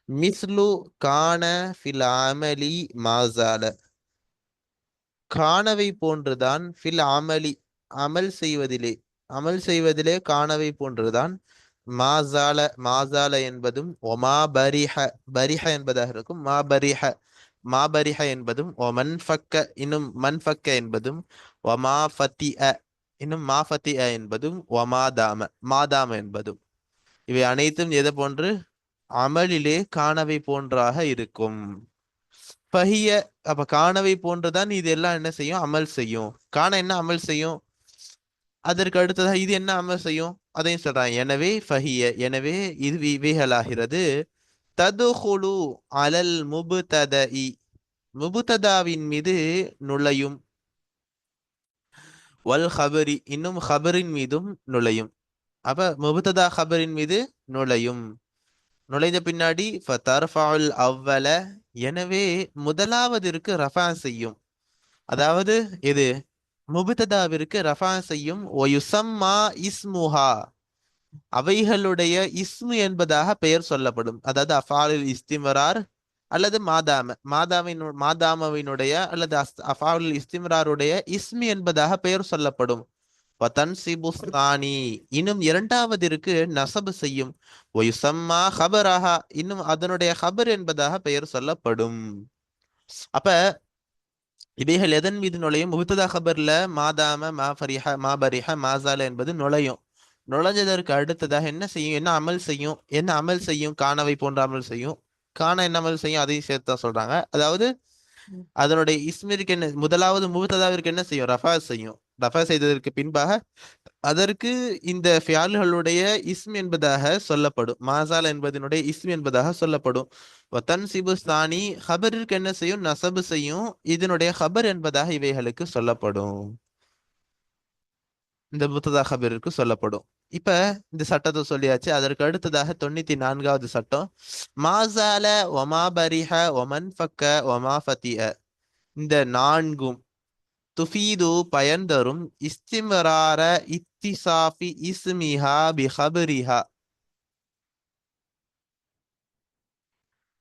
மிஸ்லு கான ஃபில் அமலி மாசால. கானவை போன்றுதான் ஃபில் அமலி, அமல் செய்வதிலே, அமல் செய்வதிலே கானவை போன்றுதான். மாசால, மாசால என்பதும் ஒமா பரிஹ, பரிஹ என்பதாக இருக்கும். மா பரிஹ, மா பரிஹ என்பதும் ஒமன் ஃபக்க, இன்னும் மன் ஃபக்க என்பதும் ஒமா ஃபத்திஅ, இன்னும் மா ஃபத்திஅ என்பதும் ஒமாதாம, மாதாம என்பதும். இவை அனைத்தும் எதை போன்று? அமலிலே காணவை போன்றாக இருக்கும். பஹிய, அப்ப காணவை போன்றுதான் இது எல்லாம் என்ன செய்யும்? அமல் செய்யும். காண என்ன அமல் செய்யும்? அதற்கு அடுத்ததாக இது என்ன அமல் செய்யும்? அதையும் சொல்றாங்க. எனவே ஃபஹிய, எனவே இது இவைகளாகிறது. ததுஹுலு அலல் முபுததஇ, முபுததாவின் மீது நுழையும். வல் ஹபரி, இன்னும் ஹபரின் மீதும் நுழையும். அப்ப முபுததா ஹபரின் மீது நுழையும். நுழைந்த பின்னாடி ஃபதர்ஃபஉல் அவ்வல, எனவே முதலாவதிற்கு ரஃபா செய்யும். அதாவது இது முபுததாவிற்கு ரஃபா செய்யும். ஒயுசம்மா இஸ்முஹா, அவைகளுடைய இஸ்மு என்பதாக பெயர் சொல்லப்படும். அதாவது அஃபாலுல் இஸ்திமரார் அல்லது மாதாம, மாதாமவினுடைய அல்லது அஃபாலுல் இஸ்திமராருடைய இஸ்மி என்பதாக பெயர் சொல்லப்படும். வதன்சிபு சானி, இன்னும் இரண்டாவதிற்கு நசபு செய்யும். ஒயுசம்மா ஹபரஹா, இன்னும் அதனுடைய ஹபர் என்பதாக பெயர் சொல்லப்படும். அப்ப இவைகள் எதன் மீது நுழையும்? முபத்ததா ஹபர்ல மாதாம, மா ஃபரிஹ, மா பரிஹ, மாசால என்பது நுழையும். நுழைஞ்சதற்கு அடுத்ததாக என்ன செய்யும்? என்ன அமல் செய்யும்? என்ன அமல் செய்யும்? காணவை போன்ற அமல் செய்யும். காண என்ன அமல் செய்யும்? அதையும் சேர்த்து தான் சொல்றாங்க. அதாவது அதனுடைய இஸ்மிற்கு என்ன, முதலாவது முபத்ததாவிற்கு என்ன செய்யும்? ரஃபா செய்யும். ரஃபா செய்ததற்கு பின்பாக அதற்கு இந்த ஃபியால்களுடைய இஸ்ம் என்பதாக சொல்லப்படும். மாசால் என்பதனுடைய இஸ்ம் என்பதாக சொல்லப்படும். வதன்சிபு சானி, ஹபருக்கு என்ன செய்யும்? நசபு செய்யும். இதனுடைய ஹபர் என்பதாக இவைகளுக்கு சொல்லப்படும். இந்த முத்ததா ஹபருக்கு சொல்லப்படும். இப்ப இந்த சட்டத்தை சொல்லியாச்சு. அதற்கு அடுத்ததாக 94வது சட்டம். மாசால ஒமா பரிஹ ஒமன் ஃபக்க ஒமா ஃபத்திஅ, இந்த நான்கும் துஃபீது பயன் தரும். இஸ்திமரார இத்திசாஃபி இஸ்மிஹா பிஹபரிஹா,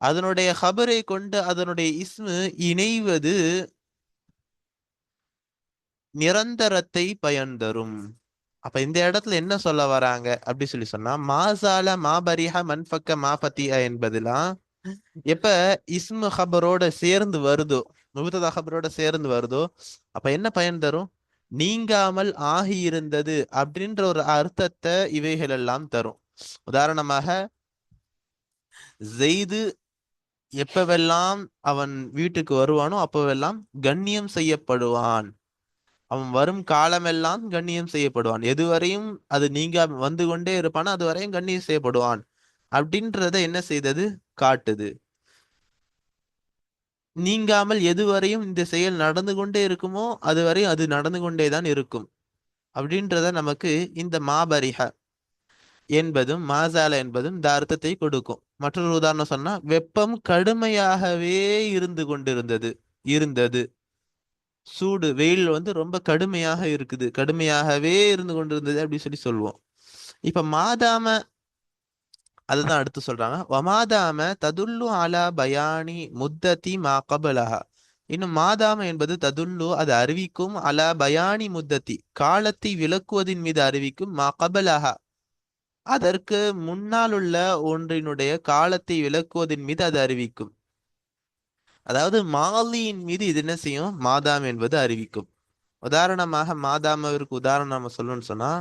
அதனுடைய ஹபரை கொண்டு அதனுடைய இஸ்மு இணைவது நிரந்தரத்தை பயன் தரும். அப்ப இந்த இடத்துல என்ன சொல்ல வராங்க அப்படி சொன்னா, மாசால மாபரிஹ மன்ஃபக்க மாஃபத்தியா என்பதெல்லாம் எப்ப இஸ்மு ஹபரோட சேர்ந்து வருதோ, முபத்ததா ஹபரோட சேர்ந்து வருதோ, அப்ப என்ன பயன் தரும்? நீங்காமல் ஆகியிருந்தது அப்படின்ற ஒரு அர்த்தத்தை இவைகள் எல்லாம் தரும். உதாரணமாக, ஜெய்து எப்பவெல்லாம் அவன் வீட்டுக்கு வருவானோ அப்பவெல்லாம் கண்ணியம் செய்யப்படுவான். அவன் வரும் காலமெல்லாம் கண்ணியம் செய்யப்படுவான். எதுவரையும் அது நீங்க வந்து கொண்டே இருப்பானோ அதுவரையும் கண்ணியம் செய்யப்படுவான் அப்படின்றத என்ன செய்தது? காட்டுது. நீங்காமல் எதுவரையும் இந்த செயல் நடந்து கொண்டே இருக்குமோ அதுவரை அது நடந்து கொண்டேதான் இருக்கும் அப்படின்றத நமக்கு இந்த மாபரிஹ என்பதும் மாசால என்பதும் இந்த அர்த்தத்தை கொடுக்கும். மற்றொரு உதாரணம் சொன்னா, வெப்பம் கடுமையாகவே இருந்து கொண்டிருந்தது, இருந்தது. சூடு, வெயில் வந்து ரொம்ப கடுமையாக இருக்குது, கடுமையாகவே இருந்து கொண்டிருந்தது அப்படி சொல்லி சொல்லுவோம். இப்ப மாதாம, அதுதான் அடுத்து சொல்றாங்க. வமாதாம ததுல்லு அலா பயானி முத்தத்தி மா கபலஹா, இன்னும் மாதாம என்பது ததுல்லு, அது அறிவிக்கும். அலா பயானி முத்தத்தி, காலத்தை விளக்குவதின் மீது அறிவிக்கும். மா கபலஹா, அதற்கு முன்னால் உள்ள ஒன்றினுடைய காலத்தை விளக்குவதின் மீது அது அறிவிக்கும். அதாவது மாலியின் மீது இது என்ன செய்யும்? மாதாம் என்பது அறிவிக்கும். உதாரணமாக மாதாமவிற்கு உதாரணம் நம்ம சொல்லணும்னு சொன்னா,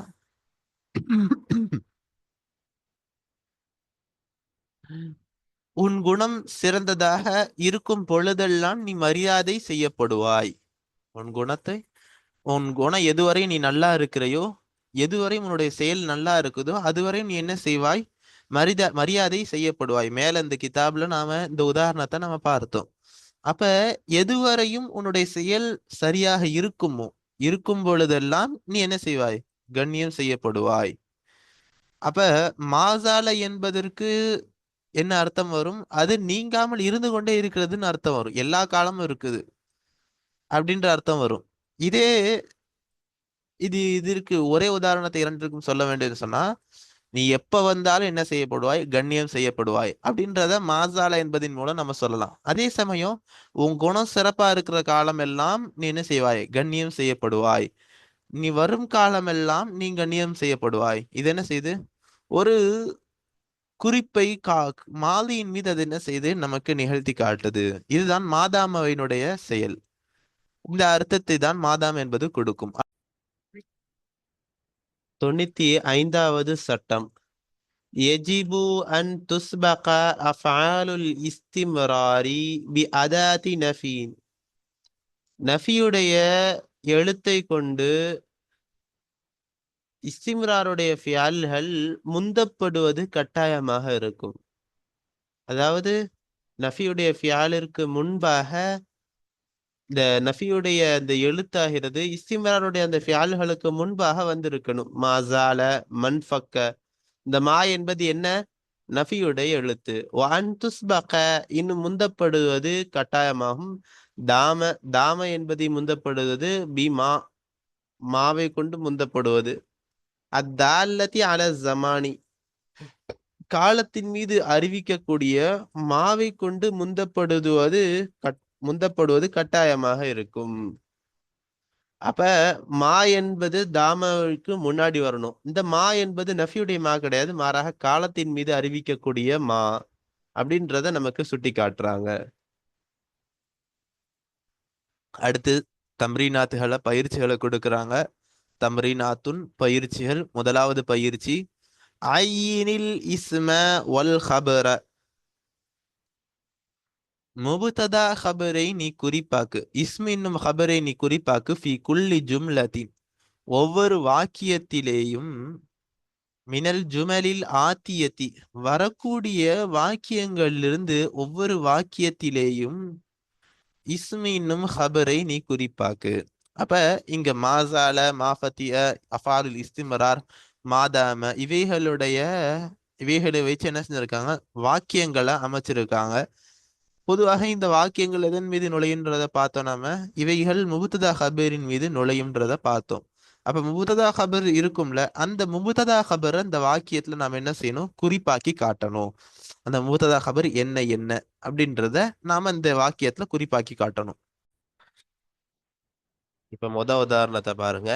உன் குணம் சிறந்ததாக இருக்கும் பொழுதெல்லாம் நீ மரியாதை செய்யப்படுவாய். உன் குணத்தை, உன் குணம் எதுவரை நீ நல்லா இருக்கிறையோ, எதுவரை உன்னுடைய செயல் நல்லா இருக்குதோ அதுவரை நீ என்ன செய்வாய்? மரியாதை செய்யப்படுவாய். மேல இந்த கிதாப்ல நாம இந்த உதாரணத்தை நம்ம பார்த்தோம். அப்ப எதுவரையும் உன்னுடைய செயல் சரியாக இருக்குமோ, இருக்கும் பொழுதெல்லாம் நீ என்ன செய்வாய்? கண்ணியம் செய்யப்படுவாய். அப்ப மாசால என்பதற்கு என்ன அர்த்தம் வரும்? அது நீங்காமல் இருந்து கொண்டே இருக்கிறதுன்னு அர்த்தம் வரும். எல்லா காலமும் இருக்குது அப்படின்ற அர்த்தம் வரும். இதே இதற்கு ஒரே உதாரணத்தை இரண்டிற்கும் சொல்ல வேண்டியது சொன்னா, நீ எப்ப வந்தாலும் என்ன செய்யப்படுவாய், கண்ணியம் செய்யப்படுவாய் அப்படின்றத மாசால என்பதின் மூலம் நம்ம சொல்லலாம். அதே சமயம் உன் குணம் சிறப்பா இருக்கிற காலம் எல்லாம் நீ என்ன செய்வாய், கண்ணியம் செய்யப்படுவாய். நீ வரும் காலமெல்லாம் நீ கண்ணியம் செய்யப்படுவாய். இது என்ன செய்யுது, ஒரு குறிப்பை மாலியின் மீது அது என்ன செய்து நமக்கு நிகழ்த்தி காட்டுது. இதுதான் மாதாமவினுடைய செயல். இந்த அர்த்தத்தை தான் மாதாம் என்பது கொடுக்கும். 95வது சட்டம். எஜிபு அன் துஸ்பக அஃஆலுல் இஸ்திம்ராரி பி அதாதி நஃபீன். நஃபியுடைய எழுத்தை கொண்டு இஸ்திம்ராருடைய ஃபியால்கள் முந்தப்படுவது கட்டாயமாக இருக்கும். அதாவது நஃபியுடைய ஃபியாலிற்கு முன்பாக இந்த நஃபியுடைய அந்த எழுத்தாகிறது இஸ்திம்ராருடைய அந்த ஃபியால்களுக்கு முன்பாக வந்திருக்கணும். மாசால, மன்ஃபக்க, இந்த மா என்பது என்ன, நஃபியுடைய எழுத்து. வான் துஸ்பக, இன்னும் முந்தப்படுவது கட்டாயமாகும். தாம, தாம என்பதை முந்தப்படுவது பி மா, மாவை கொண்டு முந்தப்படுவது. அத்தால்லதி அல ஜமானி, காலத்தின் மீது அறிவிக்கக்கூடிய மாவை கொண்டு முந்தப்படுவது கட்டாயமாக இருக்கும். அப்ப மா என்பது தாமவுக்கு முன்னாடி வரணும். இந்த மா என்பது நஃபியுடைய மா கிடையாது, மாறாக காலத்தின் மீது அறிவிக்கக்கூடிய மா அப்படின்றத நமக்கு சுட்டி காட்டுறாங்க. அடுத்து தம்ரீனாத்துகளை, பயிற்சிகளை கொடுக்கறாங்க. தம்ரீனாத்துன், பயிற்சிகள். முதலாவது பயிற்சி, ஐயினில் இஸ்ம வல் ஹபர. முபுததா ஹபரை நீ குறிப்பாக்கு, இஸ்ம என்னும் ஹபரை நீ குறிப்பாக்கு, ஃபி குல்லி ஜும்லத்தின், ஒவ்வொரு வாக்கியத்திலேயும், மினல் ஜுமலில் ஆத்தியத்தி, வரக்கூடிய வாக்கியங்களிலிருந்து ஒவ்வொரு வாக்கியத்திலேயும் இஸ்ம என்னும் ஹபரை நீ குறிப்பாக்கு. அப்ப இங்க மாசால, மாஃபத்திய, அஃபாலுல் இஸ்திமரார், மாதாம, இவைகளை வச்சு என்ன செஞ்சிருக்காங்க, வாக்கியங்களை அமைச்சிருக்காங்க. பொதுவாக இந்த வாக்கியங்கள் எதன் மீது நுழையுன்றத பார்த்தோம் நாம, இவைகள் முபுத்ததா ஹபரின் மீது நுழையும்ன்றத பார்த்தோம். அப்ப முபுத்ததா ஹபர் இருக்கும்ல, அந்த முபுத்ததா ஹபர் அந்த வாக்கியத்துல நாம என்ன செய்யணும், குறிப்பாக்கி காட்டணும். அந்த முபுத்ததா ஹபர் என்ன என்ன அப்படின்றத நாம இந்த வாக்கியத்துல குறிப்பாக்கி காட்டணும். இப்ப உதாரணத்தை பாருங்க.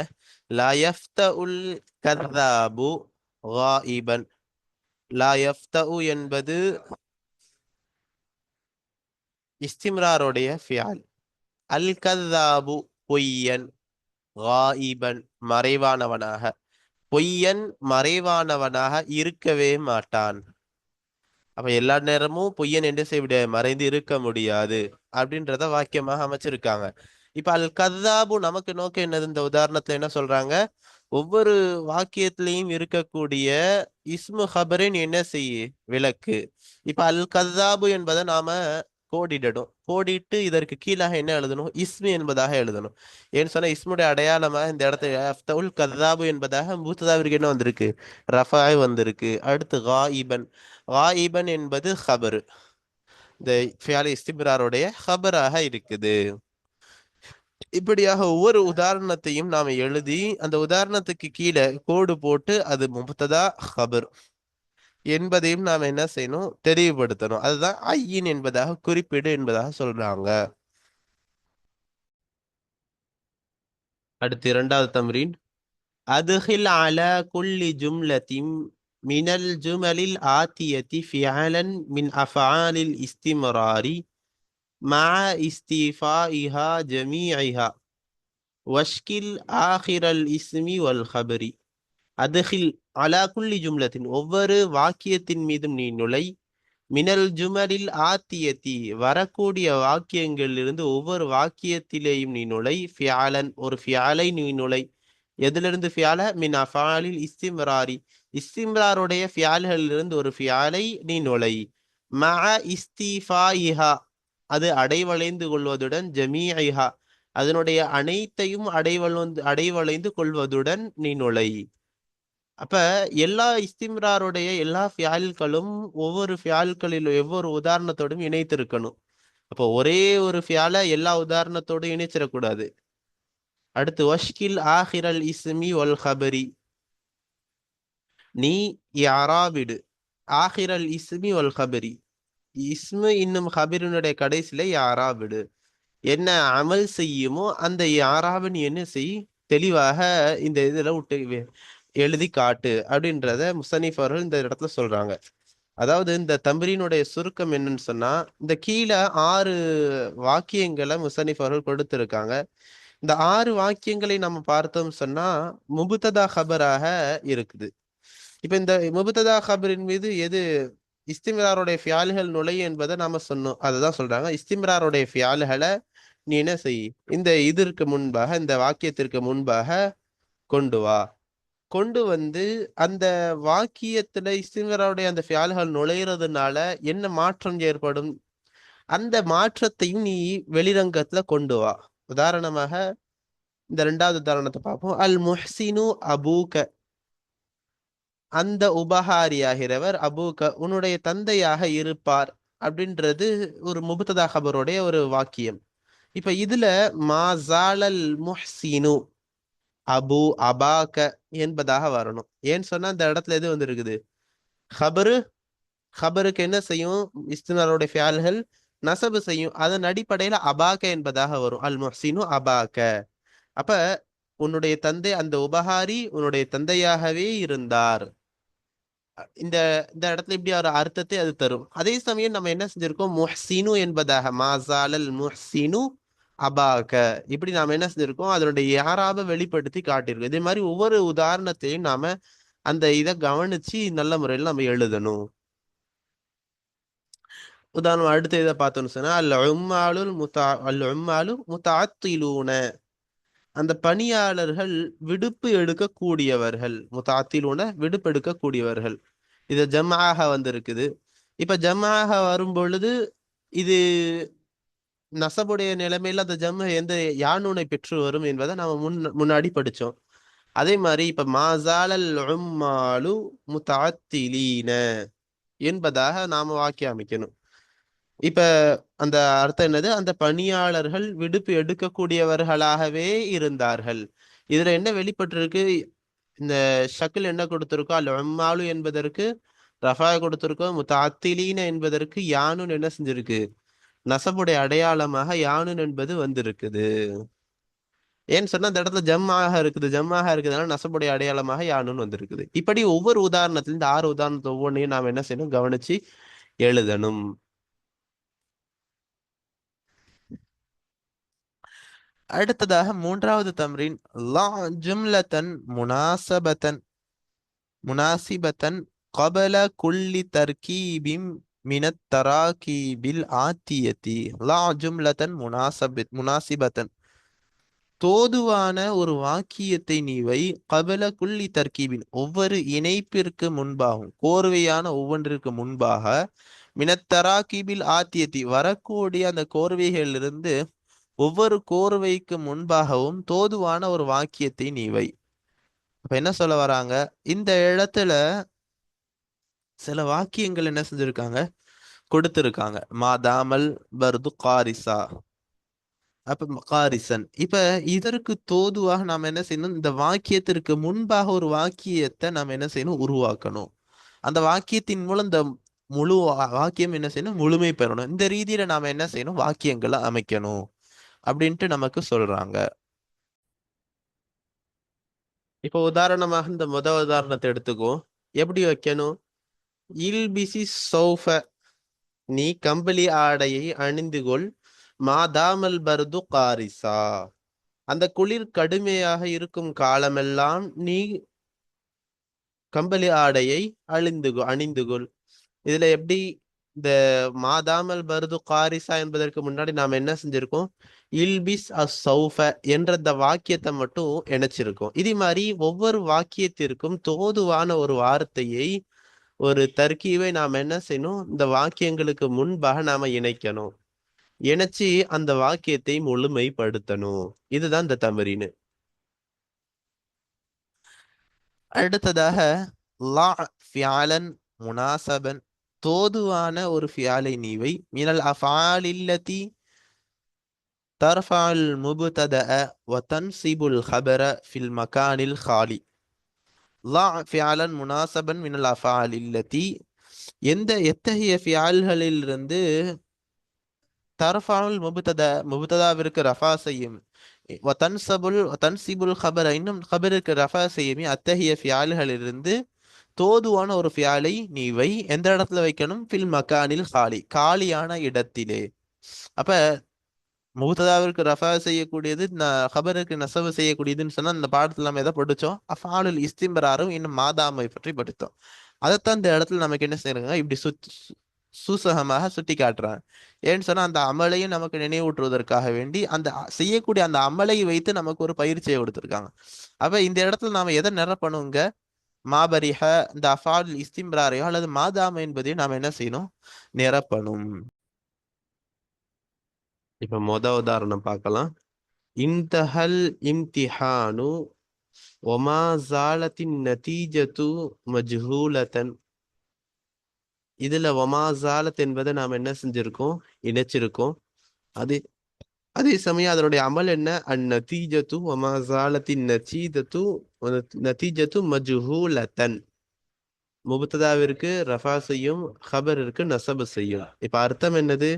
லா யஃப்தஉல் கذாபு காயிபன். லா யஃப்தஉ என்பது இஸ்திம்ராருடைய ஃபியால். அல் கذாபு பொய்யன், காயிபன் மறைவானவனாக, பொய்யன் மறைவானவனாக இருக்கவே மாட்டான். அப்ப எல்லா நேரமும் பொய்யன் என்று செய்ய மறைந்து இருக்க முடியாது அப்படின்றத வாக்கியமாக அமைச்சிருக்காங்க. இப்ப அல் கذாபு நமக்கு நோக்கம் என்னது, இந்த உதாரணத்துல என்ன சொல்றாங்க, ஒவ்வொரு வாக்கியத்திலையும் இருக்கக்கூடிய இஸ்மு ஹபரின் என்ன செய்ய விளக்கு. இப்ப அல் கذாபு என்பதை நாம கோடிடணும். கோடிட்டு இதற்கு கீழாக என்ன எழுதணும், இஸ்மு என்பதாக எழுதணும். ஏன்னு சொன்னா இஸ்முடைய அடையாளமாக இந்த இடத்துல அஃப்தவுல் கذாபு என்பதாக மூத்ததாவிற்கு என்ன வந்திருக்கு, ரஃபாய் வந்திருக்கு. அடுத்து காயிபன். காயிபன் என்பது ஹபர், இந்த ஃபியால் இஸ்திம்ராருடைய ஹபராக இருக்குது. இப்படியாக ஒவ்வொரு உதாரணத்தையும் நாம எழுதி அந்த உதாரணத்துக்கு கீழே கோடு போட்டு அது முபத்ததா ஹபர் என்பதையும் நாம் என்ன செய்யணும், தெளிவுபடுத்தணும். அதுதான் ஐயின் என்பதாக, குறிப்பீடு என்பதாக சொல்றாங்க. அடுத்து இரண்டாவது தம்ரீன். அதுஹில் அலா குல்லி ஜும்லத்தின் மினல் ஜுமலில் ஆத்தியத்தி ஃபிஅலன் மின் அஃஆலில் இஸ்திம்ராரி மா இஸ்திஃபாஇஹா ஜமீஇஹா வஷ்கில் ஆஹிரல் இஸ்மி வல் ஹபரி. அதுஹில் அலா குல்லி ஜும்லத்தின், ஒவ்வொரு வாக்கியத்தின் மீதும் நீ நுழை, மினல் ஜுமலில் ஆத்தியத்தி, வரக்கூடிய வாக்கியங்களிலிருந்து ஒவ்வொரு வாக்கியத்திலேயும் நீ நுழை, ஃபியாலன், ஒரு ஃபியாலை நீ நுழை. எதிலிருந்து ஃபியால, மின் அஃஆலில் இஸ்திம்ராரி, இஸ்திம்ராருடைய ஃபியால்களிலிருந்து ஒரு ஃபியாலை நீ நுழை. மஅ இஸ்திஃபாயிஹா, அது அடைவளைந்து கொள்வதுடன், ஜமீஇஹா, அதனுடைய அனைத்தையும் அடைவளைந்து கொள்வதுடன் நீ நுழை. அப்ப எல்லா இஸ்திம்ராருடைய எல்லா ஃபியால்களும் ஒவ்வொரு ஃபியால்களில் ஒவ்வொரு உதாரணத்தோடும் இணைத்திருக்கணும். அப்போ ஒரே ஒரு ஃபியால எல்லா உதாரணத்தோடும் இணைச்சிடக்கூடாது. அடுத்து வஷ்கில் ஆஹிரல் இஸ்மி வல் ஹபரி. நீ யாராவிடு ஆஹிரல் இஸ்மி வல் கபரி, இஸ்மு இன்னும் ஹபிரினுடைய கடைசியில யாராவிடு, என்ன அமல் செய்யுமோ அந்த யாராவின் என்ன செய், தெளிவாக இந்த இதுல விட்டு எழுதி காட்டு அப்படின்றத முசனிஃப் அவர்கள் இந்த இடத்துல சொல்றாங்க. அதாவது இந்த தம்ரீனுடைய சுருக்கம் என்னன்னு சொன்னா, இந்த கீழே 6 வாக்கியங்களை முசனிஃப் அவர்கள் கொடுத்திருக்காங்க. இந்த 6 வாக்கியங்களை நம்ம பார்த்தோம் சொன்னா முபுத்ததா ஹபராக இருக்குது. இப்ப இந்த முபுத்ததா ஹபரின் மீது எது இஸ்திம்ராருடைய ஃபியால்கள் நுழையும் என்பதை நாம சொன்னோம். அதுதான் சொல்றாங்க, இஸ்திம்ராருடைய ஃபியால்களை நீ என்ன செய், இந்த இதற்கு முன்பாக, இந்த வாக்கியத்திற்கு முன்பாக கொண்டு வா. கொண்டு வந்து அந்த வாக்கியத்துல இஸ்திம்ராவுடைய அந்த ஃபியால்கள் நுழையிறதுனால என்ன மாற்றம் ஏற்படும், அந்த மாற்றத்தையும் நீ வெளிரங்கத்துல கொண்டு வா. உதாரணமாக இந்த 2வது உதாரணத்தை பார்ப்போம். அல் முஹ்சினு அபூக, அந்த உபகாரியாகிறவர் அபூக உன்னுடைய தந்தையாக இருப்பார் அப்படின்றது ஒரு முபத்ததா ஹபருடைய ஒரு வாக்கியம். இப்ப இதுல மாசாலல் முஹ்சினு அபு அபாக என்பதாக வரணும். ஏன்னு சொன்னா இந்த இடத்துல எது வந்து இருக்குது, ஹபரு. ஹபருக்கு என்ன செய்யும், இஸ்தினாருடைய ஃபியால்கள் நசபு செய்யும். அதன் அடிப்படையில அபாக என்பதாக வரும், அல் முஹ்சினு அபாக. அப்ப உன்னுடைய தந்தை, அந்த உபகாரி உன்னுடைய தந்தையாகவே இருந்தார். இந்த இந்த இடத்துல இப்படி ஒரு அர்த்தத்தை அது தரும். அதே சமயம் நம்ம என்ன செஞ்சிருக்கோம், முஹ்சினு என்பதாக மாசாலல் முஹ்சினு அபாக, இப்படி நாம என்ன செஞ்சிருக்கோம், அதனுடைய யாராப வெளிப்படுத்தி காட்டியிருக்கோம். இதே மாதிரி ஒவ்வொரு உதாரணத்தையும் நாம அந்த இதை கவனிச்சு நல்ல முறையில் நம்ம எழுதணும். உதாரணம் அடுத்த இதை பார்த்தோம்னு சொன்னா அல் உம்மாலு முத்தாத்திலூன, அந்த பணியாளர்கள் விடுப்பு எடுக்கக்கூடியவர்கள், முத்தாத்திலூன விடுப்பு எடுக்கக்கூடியவர்கள். இது ஜம்ஆக வந்திருக்குது. இப்ப ஜம்ஆக வரும் பொழுது இது நசபுடைய நிலைமையில அந்த ஜம் எந்த யானூனை பெற்று வரும் என்பதை நாம முன்னாடி படிச்சோம். அதே மாதிரி இப்ப மாசாலல் உம்மாலு முத்தாத்திலீன என்பதாக நாம வாக்கியம் அமைக்கணும். இப்ப அந்த அர்த்தம் என்னது, அந்த பணியாளர்கள் விடுப்பு எடுக்கக்கூடியவர்களாகவே இருந்தார்கள். இதுல என்ன வெளிப்பட்டிருக்கு, இந்த ஷக்கில் என்ன கொடுத்திருக்கோ அல்ல உம்மாலு என்பதற்கு ரஃபா கொடுத்திருக்கோம், முத்தாத்திலீன என்பதற்கு யானுன் என்ன செஞ்சிருக்கு, நசபுடைய அடையாளமாக யானுன் என்பது வந்திருக்குது. ஏன்னு சொன்னா அந்த இடத்துல ஜம்மாக இருக்குது, ஜம்மாக இருக்குதுனால நசபுடைய அடையாளமாக யானுன் வந்திருக்குது. இப்படி ஒவ்வொரு உதாரணத்துல இந்த 6 உதாரணத்தை ஒவ்வொன்றையும் நாம் என்ன செய்யணும், கவனிச்சு எழுதணும். அடுத்ததாக 3வது தம்ரீன், லா ஜும்லத்தன் முனாசபத்தன் முனாசிபத்தன் கபல குல்லி தர்கீபிம் மினத் தராகீபில் ஆத்தியதி. லா ஜும்லத்தன் முனாசிபத்தன், தோதுவான ஒரு வாக்கியத்தை நீ வை, கபல குல்லி தர்கீபின் ஒவ்வொரு இணைப்பிற்கு முன்பாகும், கோர்வையான ஒவ்வொன்றிற்கு முன்பாக, மினத்தராகீபில் ஆத்தியத்தி வரக்கூடிய அந்த கோர்வைகளிலிருந்து ஒவ்வொரு கோர்வைக்கு முன்பாகவும் தோதுவான ஒரு வாக்கியத்தை நீ வை. அப்ப என்ன சொல்ல வராங்க, இந்த இடத்துல சில வாக்கியங்கள் என்ன செஞ்சிருக்காங்க, கொடுத்திருக்காங்க. மாதாமல் பர்து காரிசா, அப்ப காரிசன். இப்ப இதற்கு தோதுவாக நாம என்ன செய்யணும், இந்த வாக்கியத்திற்கு முன்பாக ஒரு வாக்கியத்தை நாம என்ன செய்யணும், உருவாக்கணும். அந்த வாக்கியத்தின் மூலம் இந்த முழு வாக்கியம் என்ன செய்யணும், முழுமை பெறணும். இந்த ரீதியில நாம என்ன செய்யணும், வாக்கியங்களை அமைக்கணும் அப்படின்ட்டு நமக்கு சொல்றாங்க. இப்போ உதாரணமாக இந்த உதாரணத்தை எடுத்துக்கோ. எப்படி வைக்கணும், இல்பிசி சௌஃப, நீ கம்பளி ஆடையை அணிந்து கொள், மாதாமல் பர்து காரிசா, அந்த குளிர் கடுமையாக இருக்கும் காலமெல்லாம் நீ கம்பளி ஆடையை அணிந்துகொள். இதுல எப்படி இந்த மாதாமல் பர்து காரிசா என்பதற்கு முன்னாடி நாம் என்ன செஞ்சிருக்கோம், இல்பிஸ் அசௌஃப என்ற இந்த வாக்கியத்தை மட்டும் இணைச்சிருக்கோம். இதே மாதிரி ஒவ்வொரு வாக்கியத்திற்கும் தோதுவான ஒரு வார்த்தையை, ஒரு தர்கீவை நாம் என்ன செய்யணும், இந்த வாக்கியங்களுக்கு முன்பாக நாம இணைக்கணும். இணைச்சு அந்த வாக்கியத்தை முழுமைப்படுத்தணும். இதுதான் இந்த தமரீனு. அடுத்ததாக லா ஃபியாலன் முனாசபன், தோதுவான ஒரு ஃபியாலை நீவை, மினல் அஃஆலில்லதி தர்ஃபஅல் முப்ததஅ வ தன்சிபுல் ஹபர ஃபில் மகானில் காலி. லா ஃபியாலன் முனாசபன் மினல் அஃபால் இல்லதி, எத்தகைய ஃபியால்களிலிருந்து தர்ஃபாவுல் முபுத்ததாவிற்கு ரஃபா செய்யும், தன்சிபுல் ஹபர இன்னும் ஹபருக்கு ரஃபா செய்யுமே அத்தகைய ஃபியால்களிலிருந்து தோதுவான ஒரு ஃபியாலை நீ வை. எந்த இடத்துல வைக்கணும்? ஃபில் மக்கானில் காலி, காலியான இடத்திலே. அப்ப முபுத்ததாவிற்கு ரஃபா செய்யக்கூடியது, ஹபருக்கு நசவு செய்யக்கூடியதுன்னு சொன்னா இந்த பாடத்துல நம்ம எதை படிச்சோம்? அஃபாலுல் இஸ்திம்ராரும் இன்னும் மாதாமை பற்றி படித்தோம். அதைத்தான் இந்த இடத்துல நமக்கு என்ன செய்யறாங்க, இப்படி சூசகமாக சுட்டி காட்டுறாங்க. ஏன்னு சொன்னா அந்த அமலையும் நமக்கு நினைவூட்டுவதற்காக வேண்டி அந்த செய்யக்கூடிய அந்த அமலை வைத்து நமக்கு ஒரு பயிற்சியை கொடுத்துருக்காங்க. அப்ப இந்த இடத்துல நாம எதை நிரப்பணுங்க? மாபரிஹ, இந்த அஃபால் இஸ்திம்ராரையோ அல்லது மாதாம என்பதையும் நாம என்ன செய்யணும்? நிரப்பணும். இப்ப உதாரணம் பார்க்கலாம். இன்தஹல் இம்திஹானு ஒமா ஜாலத்தின் நதீஜத்து மஜ்ஹூலத்தன். இதுல ஒமா ஜாலத் என்பதை நாம் என்ன செஞ்சிருக்கோம்? இணைச்சிருக்கோம். அது அதே சமயம் அதனுடைய அமல் என்ன? அந்நதீஜத்து ஒமா ஜாலத்தின் நதீஜத்து மஜ்ஹூலத்தன். முபத்ததாவிற்கு ரஃபா செய்யும், ஹபருக்கு நசபு செய்யும். இப்ப அர்த்தம் என்னது?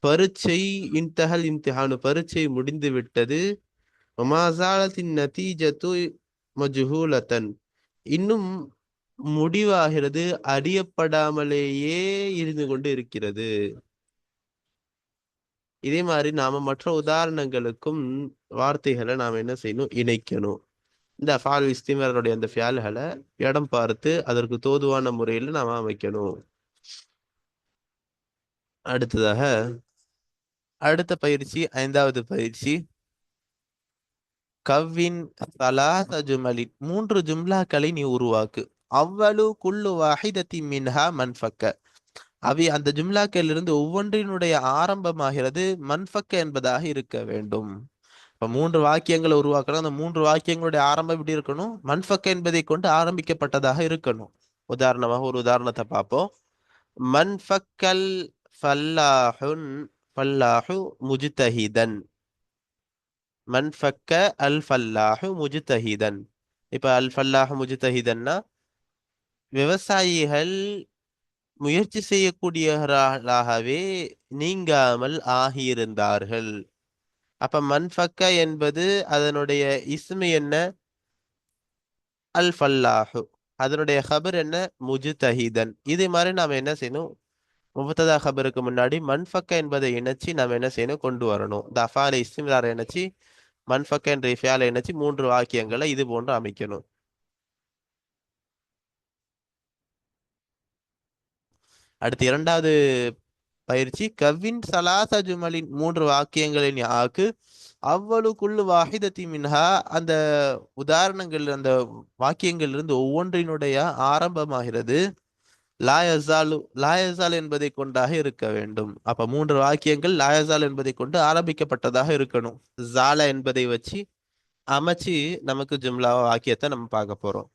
பரீட்சை, இன்தஹல் இம்திஹானு, பரீட்சை முடிந்து விட்டது. ஒமாசாலத்தின் நதீஜத்து மஜ்ஹூலத்தன், இன்னும் முடிவாகிறது அறியப்படாமலேயே இருந்து கொண்டு இருக்கிறது. இதே மாதிரி நாம மற்ற உதாரணங்களுக்கும் வார்த்தைகளை நாம என்ன செய்யணும்? இணைக்கணும். இந்த ஃபால் இஸ்திமருடைய அந்த ஃபியால்களை இடம் பார்த்து அதற்கு தோதுவான முறையில் நாம அமைக்கணும். அடுத்ததாக அடுத்த பயிற்சி, 5வது பயிற்சி. கவ்வின் சலாச ஜுமலின், 3 ஜும்லாக்களை நீ உருவாக்கு. அவ்வளு குல்லு வாஹிதத்தி மின்ஹா மன்ஃபக்க, அந்த ஜும்லாக்கள் இருந்து ஒவ்வொன்றினுடைய ஆரம்பமாகிறது மன்ஃபக்க என்பதாக இருக்க வேண்டும். இப்ப 3 வாக்கியங்களை உருவாக்கணும். அந்த 3 வாக்கியங்களுடைய ஆரம்பம் எப்படி இருக்கணும்? மன்ஃபக்க என்பதை கொண்டு ஆரம்பிக்கப்பட்டதாக இருக்கணும். உதாரணமாக ஒரு உதாரணத்தை பார்ப்போம். மன்ஃபக்கல் ஃபல்லாஹுன் ஃபல்லாஹு முஜ்தஹிதன். மன்ஃபக்க அல் ஃபல்லாஹு முஜ்தஹிதன். இப்ப அல் ஃபல்லாஹு முஜ்தஹிதன்னா விவசாயிகள் முயற்சி செய்யக்கூடியவர்களாகவே நீங்காமல் ஆகியிருந்தார்கள். அப்ப மன்ஃபக்க என்பது அதனுடைய இஸ்மு என்ன? அல் ஃபல்லாஹு. அதனுடைய ஹபர் என்ன? முஜ்தஹிதன். இதே மாதிரி நாம என்ன செய்யணும்? முபத்ததா ஹபருக்கு முன்னாடி மன்ஃபக்க என்பதை இணைச்சி நாம என்ன செய்யணும்? கொண்டு வரணும். இந்த அஃபாலை இஸ்திம்ராரை இணைச்சி மன்ஃபக்க என்ற ஃபியாலை இணைச்சி 3 வாக்கியங்களை இது போன்று அமைக்கணும். அடுத்து 2வது பயிற்சி. கவ்வின் சலாச ஜுமலின், 3 வாக்கியங்களின் ஆக்கு. அவ்வளவு குள்ளு வாஹிதத்தி மின்ஹா, அந்த உதாரணங்கள் அந்த வாக்கியங்கள் இருந்து ஒவ்வொன்றினுடைய ஆரம்பமாகிறது லாயசால் என்பதை கொண்டாக இருக்க வேண்டும். அப்ப 3 வாக்கியங்கள் லாயசால் என்பதை கொண்டு ஆரம்பிக்கப்பட்டதாக இருக்கணும். ஜால என்பதை வச்சு அமைச்சு நமக்கு ஜும்லா வாக்கியத்தை நம்ம பார்க்க போறோம்.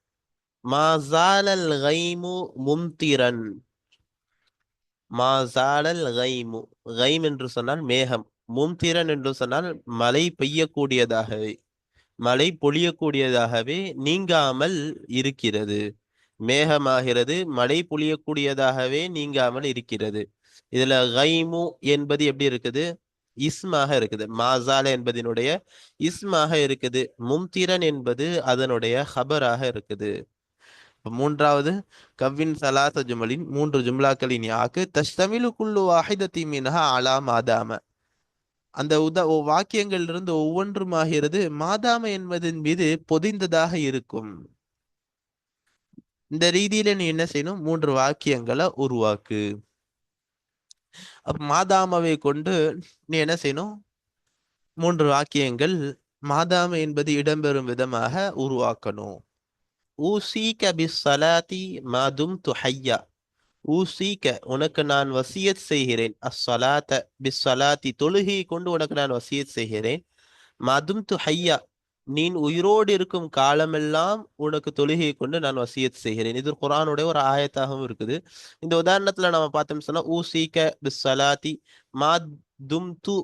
மா ஜாலல் கைமு மும்திரன். மாசாலல் கைமு, கைம் என்று சொன்னால் மேகம், மும்திரன் என்று சொன்னால் மழை பெய்யக்கூடியதாகவே, மழை பொழியக்கூடியதாகவே நீங்காமல் இருக்கிறது. மேகமாகிறது மழை பொழியக்கூடியதாகவே நீங்காமல் இருக்கிறது. இதுல கைமு என்பது எப்படி இருக்குது? இஸ்மாக இருக்குது. மாசால என்பதனுடைய இஸ்மாக இருக்குது. மும்திரன் என்பது அதனுடைய ஹபராக இருக்குது. 3வது, கவ்வின் சலாச ஜுமலின், 3 ஜும்லாக்களின் யாக்கு. தஷ்தமிலு குல்லு வாஹிதத்தி மின்ஹா அலா மாதாம, அந்த வாக்கியங்கள் இருந்து ஒவ்வொன்றுமாகிறது மாதாம என்பதன் மீது பொதிந்ததாக இருக்கும். இந்த ரீதியில நீ என்ன செய்யணும்? 3 வாக்கியங்களை உருவாக்கு. மாதாமாவை கொண்டு நீ என்ன செய்யணும்? 3 வாக்கியங்கள் மாதாம என்பது இடம்பெறும் விதமாக உருவாக்கணும். ஊசீக பிஸ்ஸலாத்தி மா தும்து ஹய்யா. ஊசீக, உனக்கு நான் வசியத் செய்கிறேன். அஸ்ஸலாத்த பிஸ்ஸலாத்தி, தொழுகை கொண்டு உனக்கு நான் வசியத் செய்கிறேன். மா தும்து ஹய்யா, நீ உயிரோடு இருக்கும் காலமெல்லாம் உனக்கு தொழுகையை கொண்டு நான் வசியத் செய்கிறேன். இது குர்ஆனுடைய ஒரு ஆயத்தாகவும் இருக்குது. இந்த உதாரணத்துல நம்ம பார்த்தோம்னு சொன்னா ஊசீக பிஸ்ஸலாத்தி மா தும்து,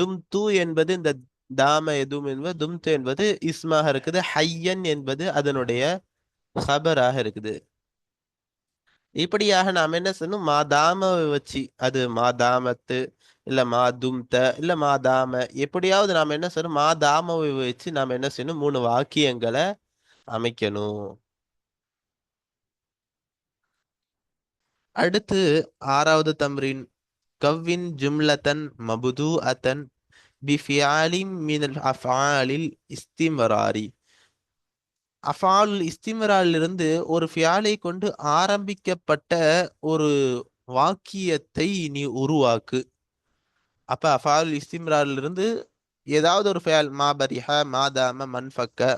தும்து என்பது இந்த தாம எதும் என்பது தும்து என்பது இஸ்மாக இருக்குது. ஹையன் என்பது அதனுடைய ஹபராக இருக்குது. இப்படியாக நாம் என்ன செய்யணும், மாதாம வச்சு, அது மாதாமத்து இல்ல மாதும்த இல்ல மாதாம, எப்படியாவது நாம் என்ன செய்யணும், மாதாமவை வச்சு நாம் என்ன செய்யணும், மூணு வாக்கியங்களை அமைக்கணும். அடுத்து ஆறாவது தம்ரீன். கவ்வின் ஜும்லத்தன் மபுது அத்தன் பிஃபியாலிம் மினல் அஃஆலில் இஸ்திமராரி. அஃஆல் இஸ்திமராலிலிருந்து ஒரு ஃபியாலை கொண்டு ஆரம்பிக்கப்பட்ட ஒரு வாக்கியத்தை நீ உருவாக்கு. அப்ப அஃஆல் இஸ்திமராலிலிருந்து ஏதாவது ஒரு ஃபியால், மா பரிஹ, மாதாம, மன்ஃபக்க,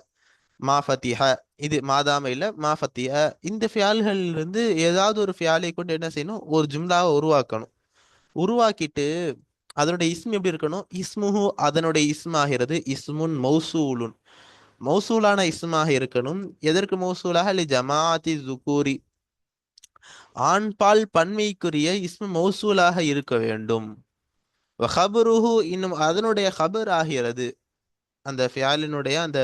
மா ஃபத்திஹ, இது மாதாம இல்ல மா ஃபத்திஹ, இந்த ஃபியால்கள் இருந்து ஏதாவது ஒரு ஃபியாலை கொண்டு என்ன செய்யணும், ஒரு ஜும்லாவை உருவாக்கணும். உருவாக்கிட்டு அதனுடைய இஸ்ம் எப்படி இருக்கணும், இஸ்முஹு அதனுடைய இஸ்ம் ஆகிறது இஸ்முன் மௌசூலுன், மௌசூலான இஸ்மாக இருக்கணும். எதற்கு மௌசூலாக, லி ஜமாஅத்தி ஸுகூரி, ஆண்பால் பன்மைக்குரிய இஸ்மு மௌசூலாக இருக்க வேண்டும். வஹபருஹு, இன்னும் அதனுடைய ஹபர் ஆகிறது, அந்த ஃபியாலினுடைய அந்த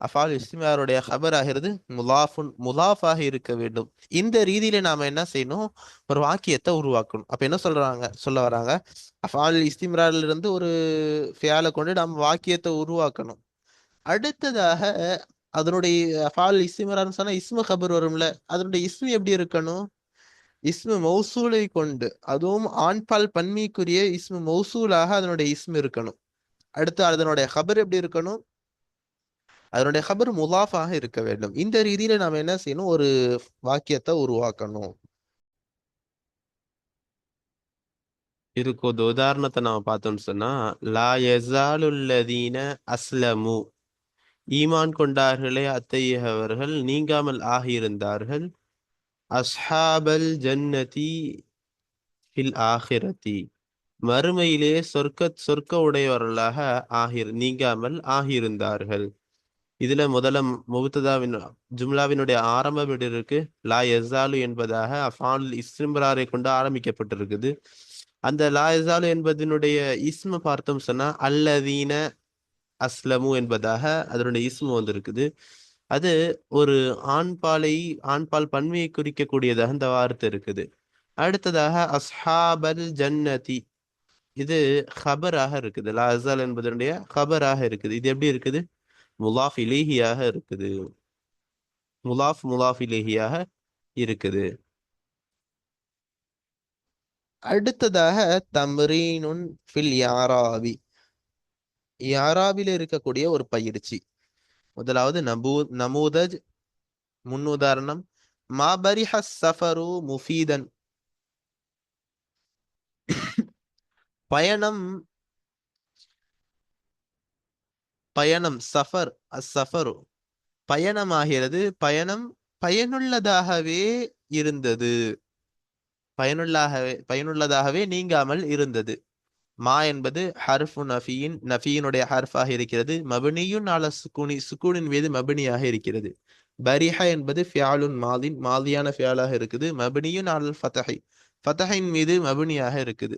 அஃபால் இஸ்திமாருடைய ஹபர் ஆகிறது முலாஃபுன், முலாஃபாக இருக்க வேண்டும். இந்த ரீதியில நாம என்ன செய்யணும், ஒரு வாக்கியத்தை உருவாக்கணும். அப்ப என்ன சொல்ல வராங்க, அஃபால் இஸ்திம்ரால இருந்து ஒரு ஃபியாலை கொண்டு நாம் வாக்கியத்தை உருவாக்கணும். அடுத்ததாக அதனுடைய அஃபால் இஸ்திம்ரான்னு சொன்னா இஸ்மு ஹபர் வரும்ல, அதனுடைய இஸ்மு எப்படி இருக்கணும், இஸ்மு மௌசூலை கொண்டு, அதுவும் ஆண்பால் பன்மைக்குரிய இஸ்மு மௌசூலாக அதனுடைய இஸ்மு இருக்கணும். அடுத்து அதனுடைய ஹபர் எப்படி இருக்கணும், அதனுடைய ஹபர் முலாஃபாக இருக்க வேண்டும். இந்த ரீதியில நாம என்ன செய்யணும், ஒரு வாக்கியத்தை உருவாக்கணும். இதுக்கு ஒரு உதாரணத்தை நாம பார்த்தோம்னு சொன்னா, லா யஸாலுல்லதீன அஸ்லமு, ஈமான் கொண்டார்களே அத்தகையவர்கள் நீங்காமல் ஆகியிருந்தார்கள், அஸ்ஹாபல் ஜன்னதி ஃபில் ஆஹிரதி, மறுமையிலே சொர்க்க உடையவர்களாக நீங்காமல் ஆகியிருந்தார்கள். இதுல முதல்ல முபத்ததாவின் ஜும்லாவினுடைய ஆரம்பம் எப்படி இருக்கு, லா யஸாலு என்பதாக அஃஆல் இஸ்திம்ராரை கொண்டு ஆரம்பிக்கப்பட்டிருக்குது. அந்த லா யஸாலு என்பதனுடைய இஸ்ம பார்த்தோம் சொன்னா அல்லதீன அஸ்லமு என்பதாக அதனுடைய இஸ்மு வந்திருக்குது. அது ஒரு ஆண்பால் பன்மையை குறிக்கக்கூடியதாக இந்த வார்த்தை இருக்குது. அடுத்ததாக அஸ்ஹாபல் ஜன்னதி, இது ஹபராக இருக்குது, லா யஸால் என்பதனுடைய ஹபராக இருக்குது. இது எப்படி இருக்குது, முலாஃப் இலேஹியாக இருக்குது, முலாஃப் இலேஹியாக இருக்குது. அடுத்ததாக தம்ரீனுன் ஃபில் யாராபி, யாராபில இருக்கக்கூடிய ஒரு பயிற்சி. முதலாவது நமூதஜ், முன்னுதாரணம். மாபரிஹ சஃபரு முஃபீதன், பயணம் சஃபர், அஸ்ஸஃபரு பயணமாகிறது, பயணம் பயனுள்ளதாகவே இருந்தது, பயனுள்ளதாகவே நீங்காமல் இருந்தது. மா என்பது ஹர்ஃபு நஃபியின், நஃபியினுடைய ஹர்ஃபாக இருக்கிறது. மபனியுன் அல சுக்கூனி, சுக்கூனின் மீது மபனியாக இருக்கிறது. பரிஹ என்பது ஃபியாலுன் மாதின், மாதியான ஃபியாலாக இருக்குது. மபனியுன் அல் ஃபதஹி, ஃபதஹின் மீது மபனியாக இருக்குது.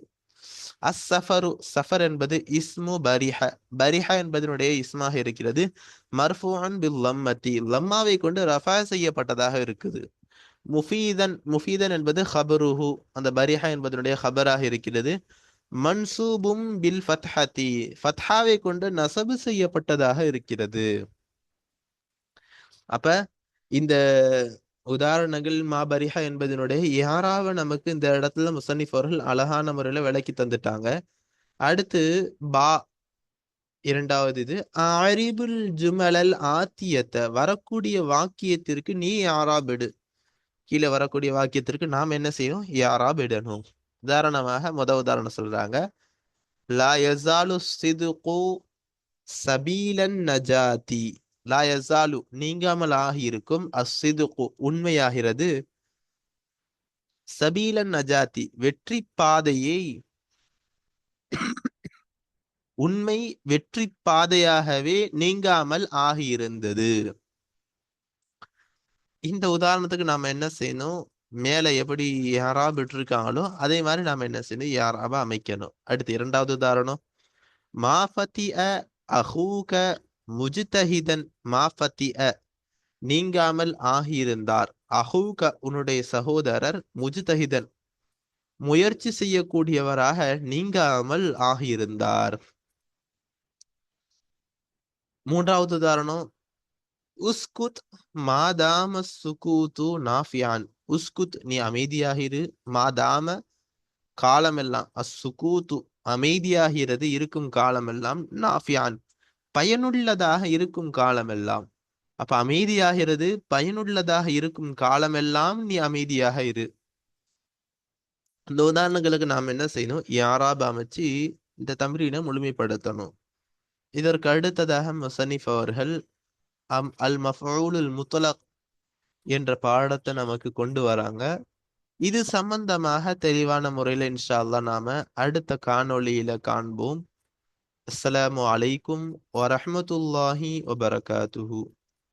அஸ்ஸஃபரு, சஃபர் என்பது இஸ்மு பரிஹ, பரிஹ என்பதனுடைய இஸ்மாக இருக்கிறது. மர்ஃபூஅன் பில் லம்மதி, லம்மாவை கொண்டு ரஃபா செய்யப்பட்டதாக இருக்குது. முஃபீதன் என்பது ஹபருஹு, அந்த பரிஹ என்பதனுடைய ஹபராக இருக்கிறது. மன்சூபும் பில் ஃபத்ஹதி, ஃபத்ஹாவை கொண்டு நசபு செய்யப்பட்டதாக இருக்கிறது. அப்ப இந்த உதாரணங்கள் மாபரிஹா என்பதனுடைய யாராவ நமக்கு இந்த இடத்துல முசன்னிஃப் அவர்கள் அழகான முறையில விளக்கி தந்துட்டாங்க. அடுத்து பா, இரண்டாவது இது ஆரிபுல் ஜுமலல் ஆத்தியத்தை, வரக்கூடிய வாக்கியத்திற்கு நீ யாராபிடு, கீழே வரக்கூடிய வாக்கியத்திற்கு நாம் என்ன செய்யணும், யாராபிடணும். உதாரணமாக உதாரணம் சொல்றாங்க, லா யஸாலு சிதுகு சபீலன் நஜாதி, லா யஸாலு நீங்காமல் ஆகியிருக்கும், அஸ்ஸிதுகு உண்மையாகிறது, சபீலன் நஜாதி வெற்றி பாதையை, உண்மை வெற்றி பாதையாகவே நீங்காமல் ஆகியிருந்தது. இந்த உதாரணத்துக்கு நாம என்ன செய்யணும், மேல எப்படி யாராப் விட்டுருக்காங்களோ அதே மாதிரி நாம என்ன செய்யணும், யாராபா அமைக்கணும். அடுத்து இரண்டாவது உதாரணம், மாஃபத்திஅ அஹூக முஜ்தஹிதன் மா ஃபத்திஅ நீங்காமல் ஆகியிருந்தார். அஹூக உன்னுடைய சகோதரர் முஜ்தஹிதன் முயற்சி செய்யக்கூடியவராக நீங்காமல் ஆகியிருந்தார். மூன்றாவது உதாரணம், உஸ்குத் மாதாம சுகூத்து நாஃபியான். உஸ்குத் நீ அமைதியாகிரு, மாதாம காலமெல்லாம், அசுகூத்து அமைதியாகிறது இருக்கும் காலமெல்லாம், நாஃபியான் பயனுள்ளதாக இருக்கும் காலமெல்லாம். அப்ப அமைதியாகிறது பயனுள்ளதாக இருக்கும் காலமெல்லாம் நீ அமைதியாக இரு. இந்த உதாரணங்களுக்கு நாம் என்ன செய்யணும்? யாராப் அமைச்சு இந்த தம்ரீனை முழுமைப்படுத்தணும். இதற்கு அடுத்ததாக முசனிஃப் அவர்கள் அல் மஃஊலுல் முத்லக் என்ற பாடத்தை நமக்கு கொண்டு வராங்க. இது சம்பந்தமாக தெளிவான முறையில் இன்ஷா அல்லாஹ் நாம அடுத்த காணொளியில காண்போம். அஸ்ஸலாமு அலைக்கும் வரஹ்மத்துல்லாஹி வபரகாத்துஹு.